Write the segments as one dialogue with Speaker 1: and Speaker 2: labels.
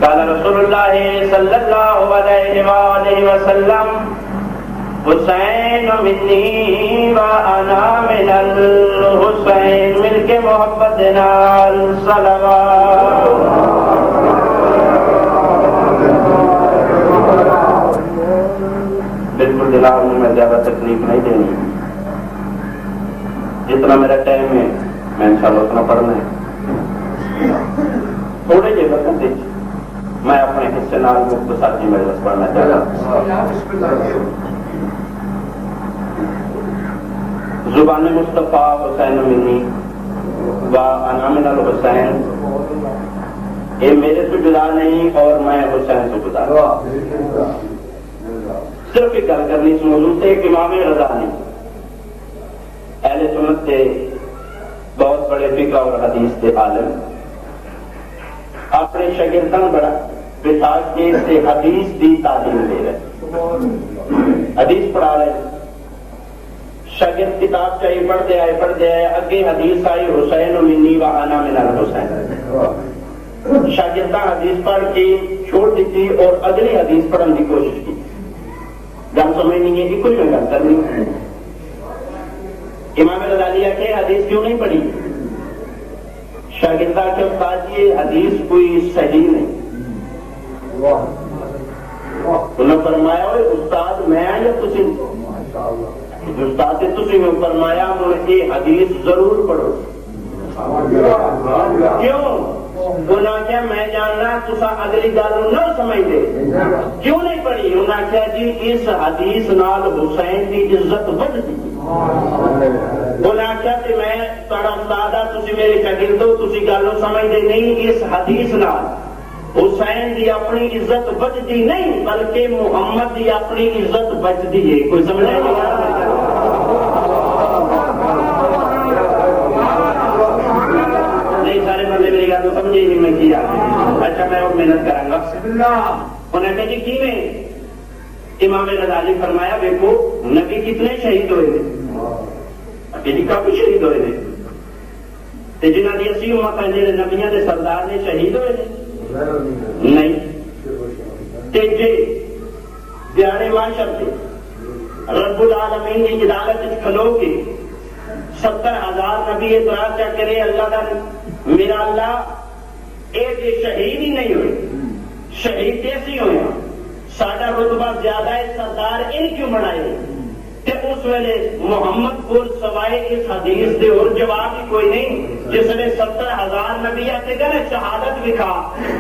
Speaker 1: قال رسول اللہ صلی اللہ علیہ وآلہ وسلم حسین منی وانا من الحسین، مل کے محبت نال صلوات۔ بالکل دماغ میں زیادہ تکلیف نہیں دینی، جتنا میرا ٹائم ہے میں انشاءاللہ اتنا پڑھنا ہے۔ تھوڑے جی وقت میں اپنے حصے نال مختصر کی مجلس پڑھنا چاہتا ہوں۔ زبان مصطفیٰ حسین منی و انا من الحسین، یہ میرے سے جدا نہیں اور میں حسین سے جدا نہیں۔ صرف ایک گل کرنی اس موضوع سے کہ امام رضا نے اہل سنت کے بہت بڑے فقہ اور حدیث کے عالم، اپنے شاگردان بڑا بٹھا کے سے حدیث دی تعلیم دے رہے، حدیث پڑھا رہے۔ شاگرد کتاب چاہیے پڑھتے آئے اگے حدیث آئی حسین منی و انا من الحسین، شاگردان حدیث پڑھ کے چھوڑ دیتی اور اگلی حدیث پڑھنے کی کوشش کی۔ گل سمجھنی ہے کہ کچھ میں گل کرنی۔ امام غزالی کہ حدیث کیوں نہیں پڑھی؟ شاگردہ کے استاد یہ حدیث کوئی صحیح نہیں۔ انہوں نے فرمایا استاد میں یا تسی؟ جو استاد ہے تسی میں فرمایا یہ حدیث ضرور پڑھو۔ کیوں؟ انہوں نے کہا میں جاننا تسا اگلی گل نہ سمجھ دے، کیوں نہیں پڑھی؟ انہوں نے کہا جی اس حدیث نال حسین کی عزت بڑھتی۔ انہوں نے کہا کہ میں تھوڑا استاد ہاں، تسی میرے شاگرد ہو، تسی گل سمجھ دے نہیں، اس حدیث نال حسین دی اپنی عزت بچتی نہیں بلکہ محمد دی اپنی عزت بچتی ہے۔ کوئی سمجھ نہیں؟ سارے بندے میری گل سمجھے نہیں میں کیا۔ اچھا میں اور محنت کروں گا۔ انہوں نے کہا جی کی میں؟ امام غزالی فرمایا دیکھو نبی کتنے شہید ہوئے تھے؟ جی کافی شہید ہوئے تھے، جنہوں نے اسی امت ہے جہاں نبیاں کے سردار نے شہید ہوئے تھے نہیں؟ جی دیانے معاشر سے رب العالمین کی عدالت کھلو کے 70,000 نبی اعتراض چا کرے اللہ کا میرا اللہ اے شہید ہی نہیں ہوئے، شہید کیسے ہوئے؟ ساڈا رتبہ زیادہ ہے، سردار ان کیوں بنائے؟ کہ اس ویلے محمد کو سوائے اس حدیث دے اور جواب ہی کوئی نہیں۔ جس نے 70,000 نبی آتے گا نا شہادت دکھا،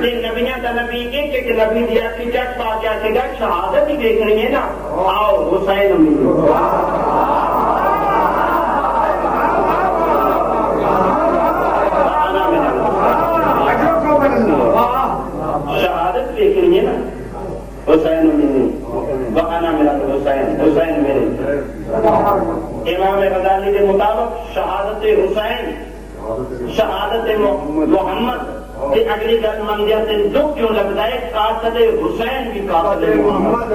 Speaker 1: نبیاں کا نبی ایک نبی دیا کہ چٹ پا کے آتے گا شہادت ہی دیکھنی ہے نا، آؤ حسین شہادت دیکھنی ہے نا، حسین وانا میرا حسین، حسین میرے۔ امام غزالی کے مطابق شہادت حسین، شہادت محمد کی اگلی گل منگیا سے دکھ کیوں لگتا ہے؟ قاتل حسین کی قاتل محمد۔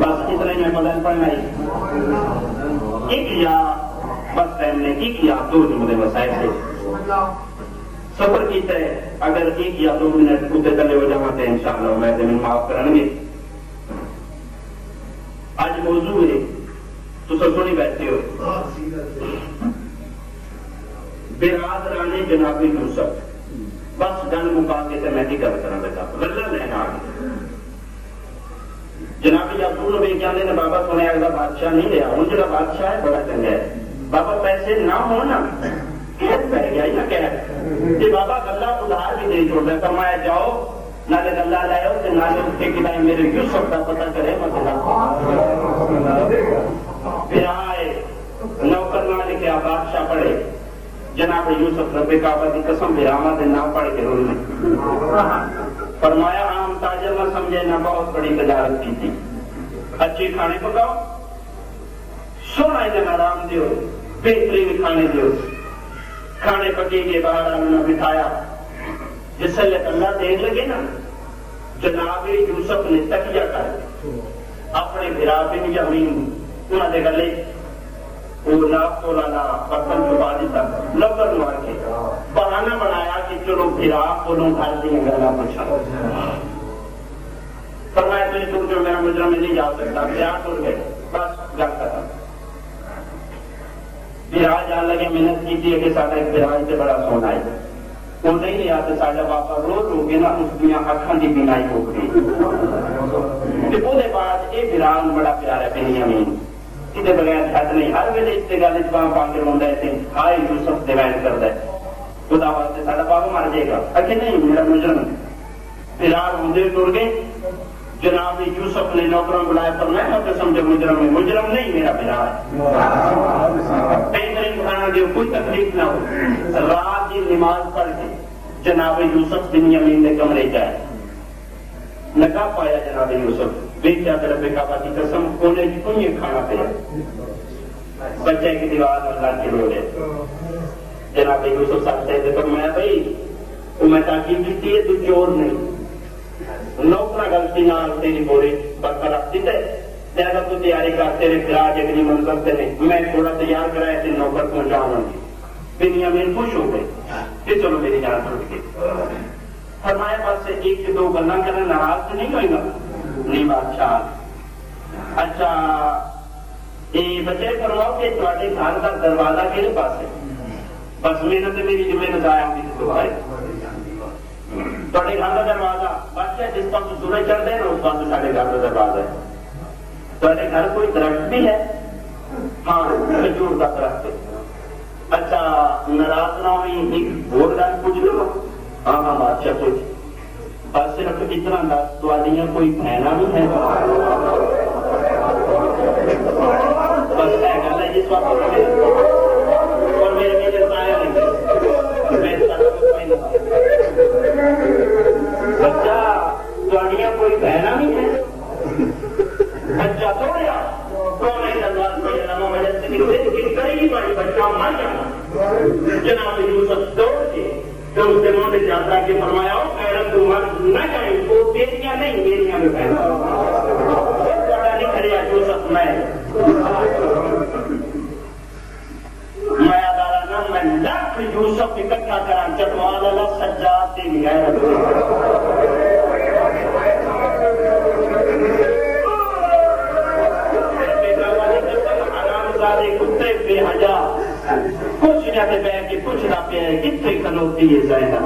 Speaker 1: بس اتنے میں بدل پڑھنا ہی ایک یا بس ٹائم نے ایک یا دو جملے مسائل سے سفر کیتا ہے۔ اگر ایک یا دو منٹ کتے تلے ہو جاتے ہیں انشاءاللہ میں زمین معاف کریں گے۔ آج موضوع ہے تو سب سنی بیٹھتے ہو برادران جناب یوسف۔ بس گل مکا کے میں نہیں گل کرنا بیٹا گلا لینا آگے۔ جناب یعقوب نبی کہتے ہیں بابا سنیا اگلا بادشاہ نہیں لیا، ہوں جا بادشاہ ہے بڑا چنگا ہے، بابا پیسے نہ ہونا پہ گیا یا کہہ کہ بابا گلا ادھار بھی دے چھوڑ دے. فرمایا جاؤ نالے گلا لاؤ تے نالے اٹھے کہ میرے یوسف کا پتہ کرے مسئلہ. پھر آئے نوکر نہ لکھے بادشاہ پڑھے جناب یوسف رب کعبہ کی قسم پھر آمد نہ پڑھ کے رونے. فرمایا عام تاجر نہ سمجھے نہ بہت بڑی تجارت کی تھی. اچھی کھانے پکاؤ سونا انہیں آرام دیو بہترین کھانے دیو. کھانے پکے کے باہر آنا بٹھایا. جس سے اللہ دیکھ لگے نا جناب یوسف نے تکیہ کر اپنے بھرا بن یمین انہوں نے گلے وہ ناپ تو لانا برتن چھپا دیتا لبر مار کے بہانہ بنایا کہ چلو بھرا بولوں گھر دیں گلا پوچھا. فرمایا تجھے تم جو میرا مجرم میں نہیں جا سکتا بھرا ٹوٹ گئے بس گل کرتا. بھرا جان لگے محنت کی تھی کہ سارا ایک بھرا سے بڑا سونا ہے وہ نہیں لیا تو ساڈا باپا رو رو کے نا اس دیا اکھاں دی بینائی ہو گئی. وہ بعد یہ بھران بڑا پیارا بنیامین یہ بغیر چھت نہیں ہر ویلے اس سے گل چاہ پا کے روندا ہے ہائے یوسف ڈیوائن کرتا ہے خدا واسطے ساڈا بابا مر جائے گا. اکھے نہیں میرا مجرم بھران ہوندے ٹر گئے. جناب یوسف نے نوکروں بلایا پر میں تو سمجھو مجرم ہے. مجرم نہیں میرا بھرا ہے. بہترین کھانا دیو کوئی تکلیف نہ ہو. رات کی نماز پڑھ کے جناب یوسف بنیامین نے کمرے جائے نکاح پایا. جناب یوسف بیٹا رب کعبہ کی قسم کونے کی کوئی کھانا پہ بچے کی دیوار میں لڑ کے رو رہے. جناب یوسف صاحب سے فرمایا بھائی تو میں تاکید کی ہے تو چور نہیں نوکرا غلطی نہ تیری بورے برقرار دیتے اگر تو تیاری کر تیرے خراج اگلی منظر سے نہیں میں تھوڑا تیار کرایا تھے نوکر پہنچاؤں گی. بنیامین خوش ہو گئے کہ چلو میری جان چھوٹ گئی. فرمایا پاس سے ایک دو گلاں کرنا ناراض تو نہیں ہوئے گا نہیں بادشاہ. اچھا یہ بچے فرماؤ کہ تھوڑے گھر کا دروازہ کہڑے پاس ہے بس محنت میری جو محنت آیا ہوگی تو آئے تھوڑے گھر کا دروازہ بادشاہ جس پاس سورج چڑھتے ہیں نا اس پاس سارے گھر کا دروازہ ہے. تھوڑے گھر کوئی درخت بھی ہے ہاں کھجور کا درخت. اچھا ناراض نہ ہوئی ایک اور گل پوچھ لو. ہاں ہاں بادشاہ پوچھ بس صرف اتنا دس تواڈیاں کوئی بہنا بھی ہے بس ہے گل ہے جس وقت اور میرے میرے آیا نہیں بچہ تواڈیاں کوئی بہنا بھی ہے. بچہ توڑیا بچہ مر جانا. جناب یوسف دوڑ کے تو اس دنوں نے جاتا کہ فرمایا خیرت تو مر نہ جائے وہ تیریاں نہیں میریاں میں بہنا نہیں کھڑے یوسف میں ادارہ نہ میں لاکھ یوسف اکٹھا کرا چٹوال اللہ سجاد سے غیرت کتے بے حجا کچھ نہ بہ کے پوچھنا پہ کتنے کھلوتی ہے زینب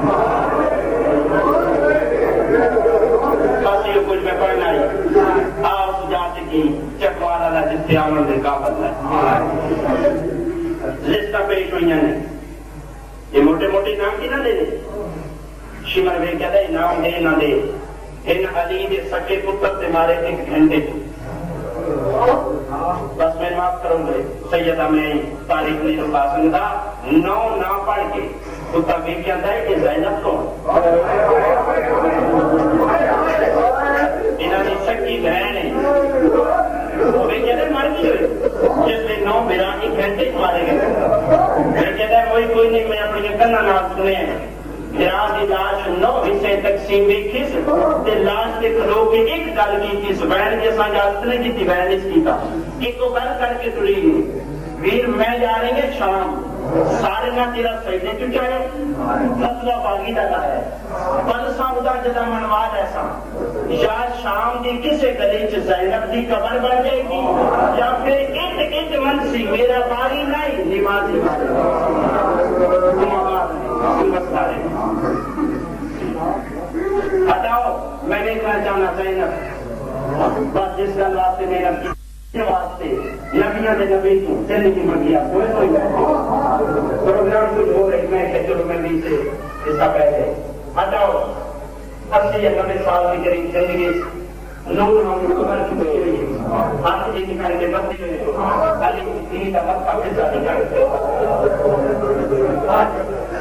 Speaker 1: بس یہ کچھ میں پڑھنا ہی آپ جات کی چکوال والا جس سے عمل دے قابل ہے. لسٹا پیش ہوئی نے یہ موٹے موٹے نام کی نہ دے دے شمر بے کہتا ہے نام دے نہ دے ان علی دے سکے پتر سے مارے ایک گھنٹے بس میں معاف کروں گے. سیدہ میں تاریخ نہیں رکھا سکتا نو نہ پڑھ کے تو تبھی کہتا ہے کہ زینب کون انہوں نے سکی بہن ہے وہ بھی کہتے مر گئی ہوئے جس میں 9 میرا ایک گھنٹے مارے گئے. میں کہتا ہے وہی کوئی نہیں میں اپنی کنا نام سنے ہیں کی لاش 9 حصے تقسیم کس لاش کے کھلو کے ایک گل کی بہن کے ساتھ اجازت نہیں کی بہن اس کی ایک گل کر کے تری ویر میں جا رہے ہیں شام سارے نہ تیرا سجدے کیوں چاہے مسئلہ باغی ڈالا ہے پل سا جدا منواد ایسا یا شام کی کسے گلی چ زینب کی قبر بن جائے گی یا پھر ایک منسی میرا باری نہیں نمازی ہٹاؤ میں دیکھنا چاہنا زینب بس جس گل واسطے محنت کی واسطے نبیاں دے نبی تو زندگی منگیا کوئی پروگرام کچھ ہو رہی میں کہ چلو میں بھی سے حصہ پہلے ہٹاؤ 80 یا 90 سال کے قریب زندگی نور ہم کبر کی ہوئی ہاتھ جی نکال کے بستی میں علی دین کا مکہ حصہ نکال کے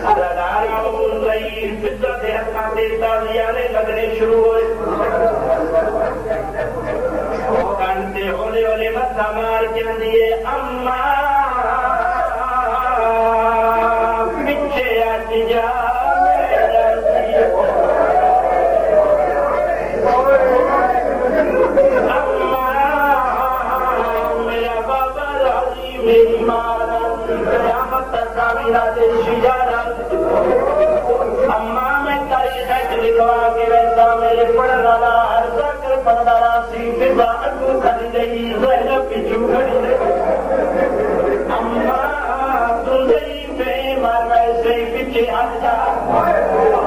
Speaker 1: رداروں رئی فضا دے ہاتھ دیتا زیارے لگنے شروع ہوئے کانتے ہولے ہولے مسا مار کے دیے اماں پیچھے آج جا میرا بابا راضی میری ماں قیامت تک اماں میں تاریخ لکھوا کے ویسا میرے پڑھنا عرضہ کر پڑھنا سی فضا اٹو کر گئی زینب پیچھو کھڑی اماں تجھے پہ مار ویسے پیچھے ہٹ جا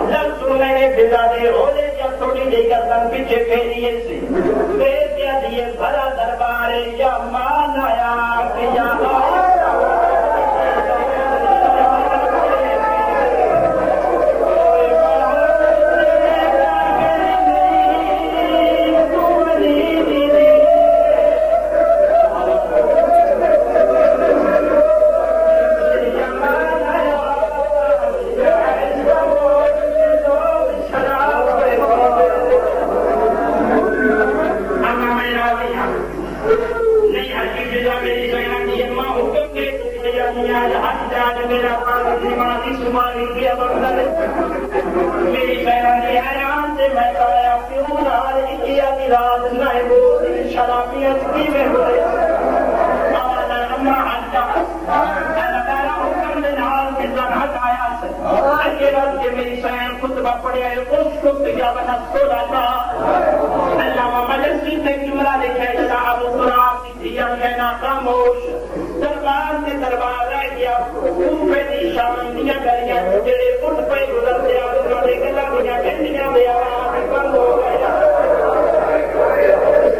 Speaker 1: جب سنے فضا دے ہولے یا تھوڑی دے گردن پیچھے پھیریے سے پھیر دیا دیے بھرا دربار یا مان آیا کہ یا میری بہن حیران سے میں کہا کیوں نہ کیا کی رات نہ وہ شرابیت کی میں ہوئے میری بہن خطبہ پڑھے اس خود کیا بنا سو رہا علامہ مجلسی سے جملہ لکھے صاحب قرآن کی دیا کہنا خاموش دربار سے دربار رہ گیا کوفے دی شامندیاں گلیاں جڑے اٹھ پہ گزرتے اور انہوں نے گلا دیا گھنٹیاں دے آواز بند ہو گیا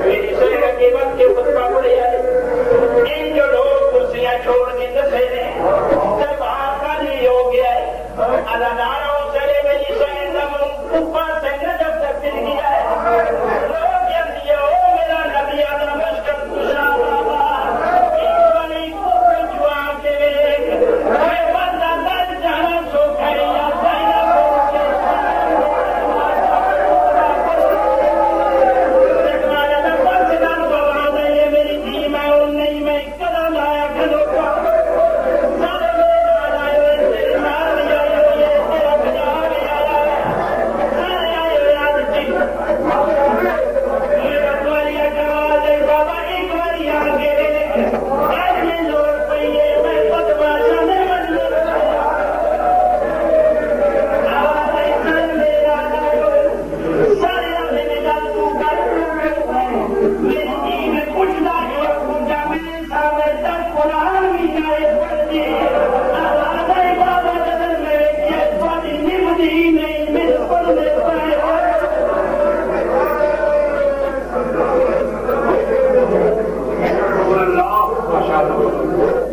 Speaker 1: میری شہر کے وقت کے خطبہ پڑھے ان جو لوگ کرسیاں چھوڑ کے دسے نے دربار خالی ہو گیا ہے اللہ داروں چلے میری شہر کا اوپر